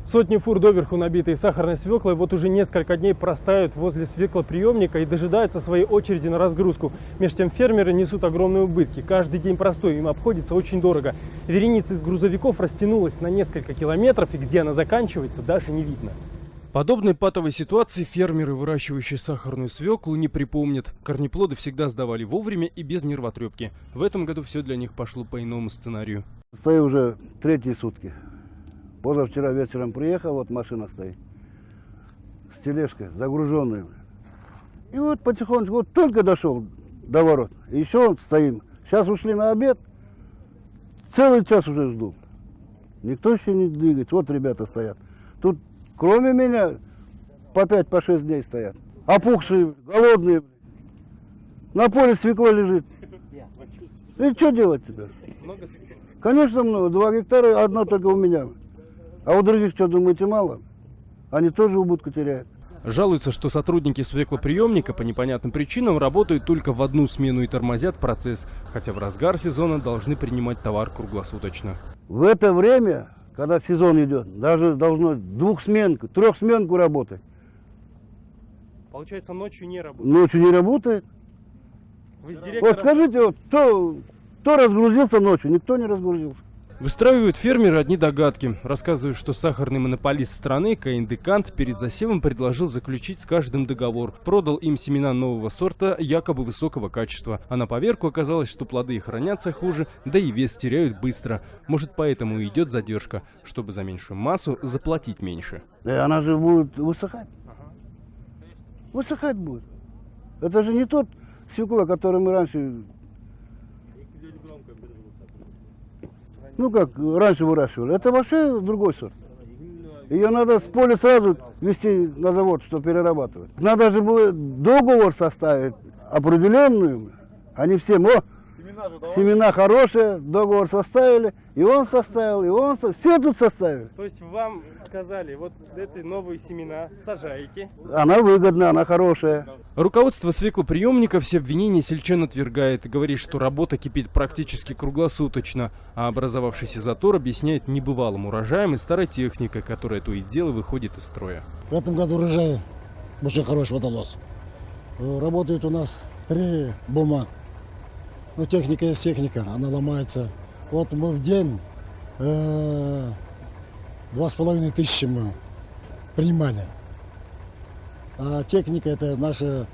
Сотни фур доверху, набитые сахарной свеклой, вот уже несколько дней простаивают возле свеклоприемника и дожидаются своей очереди на разгрузку. Между тем фермеры несут огромные убытки. Каждый день простой им обходится очень дорого. Вереница из грузовиков растянулась на несколько километров, и где она заканчивается, даже не видно. Подобной патовой ситуации фермеры, выращивающие сахарную свеклу, не припомнят. Корнеплоды всегда сдавали вовремя и без нервотрепки. В этом году все для них пошло по иному сценарию. Стою уже третьи сутки. Позавчера вечером приехал, вот машина стоит, с тележкой, загруженной. И вот потихонечку, вот только дошел до ворот, и еще стоим. Сейчас ушли на обед, целый час уже жду. Никто еще не двигается, вот ребята стоят. Тут кроме меня по 5-6 дней стоят. Опухшие, голодные. На поле свекла лежит. И что делать теперь? Много свеклы? Конечно много, 2 гектара, одна только у меня. А у других, что, думаете, мало? Они тоже убытку теряют. Жалуются, что сотрудники свеклоприемника по непонятным причинам работают только в одну смену и тормозят процесс, хотя в разгар сезона должны принимать товар круглосуточно. В это время, когда сезон идет, даже должно 2-сменку, 3-сменку работать. Получается, ночью не работает? Ночью не работает. Вы с директором... Вот скажите, вот, кто разгрузился ночью? Никто не разгрузился. Выстраивают фермеры одни догадки. Рассказывают, что сахарный монополист страны Каиндекант перед засевом предложил заключить с каждым договор. Продал им семена нового сорта якобы высокого качества. А на поверку оказалось, что плоды хранятся хуже, да и вес теряют быстро. Может, поэтому и идет задержка, чтобы за меньшую массу заплатить меньше. Да она же будет высыхать. Высыхать будет. Это же не тот свекла, который мы раньше... Ну как раньше выращивали. Это вообще другой сорт. Ее надо с поля сразу везти на завод, чтобы перерабатывать. Надо же было договор составить определенную. Они всем, семена хорошие, договор составили, и он составил, и он составил. Все тут составили. То есть вам сказали, вот эти новые семена сажаете? Она выгодна, она хорошая. Руководство свеклоприемника все обвинения сельчан отвергает и говорит, что работа кипит практически круглосуточно, а образовавшийся затор объясняет небывалым урожаем и старой техникой, которая то и дело выходит из строя. В этом году урожай очень хороший водолаз. Работает у нас 3 бума. Ну, техника есть техника, она ломается. Вот мы в день 2500 мы принимали. А техника, это наши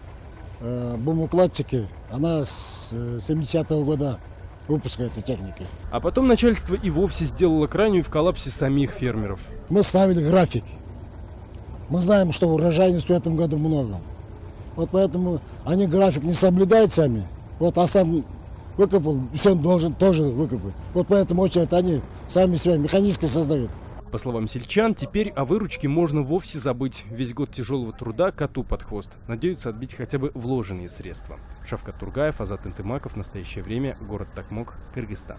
бумукладчики, она с 70-го года выпуска этой техники. А потом начальство и вовсе сделало крайнюю в коллапсе самих фермеров. Мы ставили график. Мы знаем, что урожайность в этом году много. Вот поэтому они график не соблюдают сами. Вот Асан выкопал, все он должен тоже выкопать. Вот поэтому очередь они сами себя механически создают. По словам сельчан, теперь о выручке можно вовсе забыть. Весь год тяжелого труда коту под хвост. Надеются отбить хотя бы вложенные средства. Шавкат Тургаев, Азат Интымаков. В настоящее время город Токмок, Кыргызстан.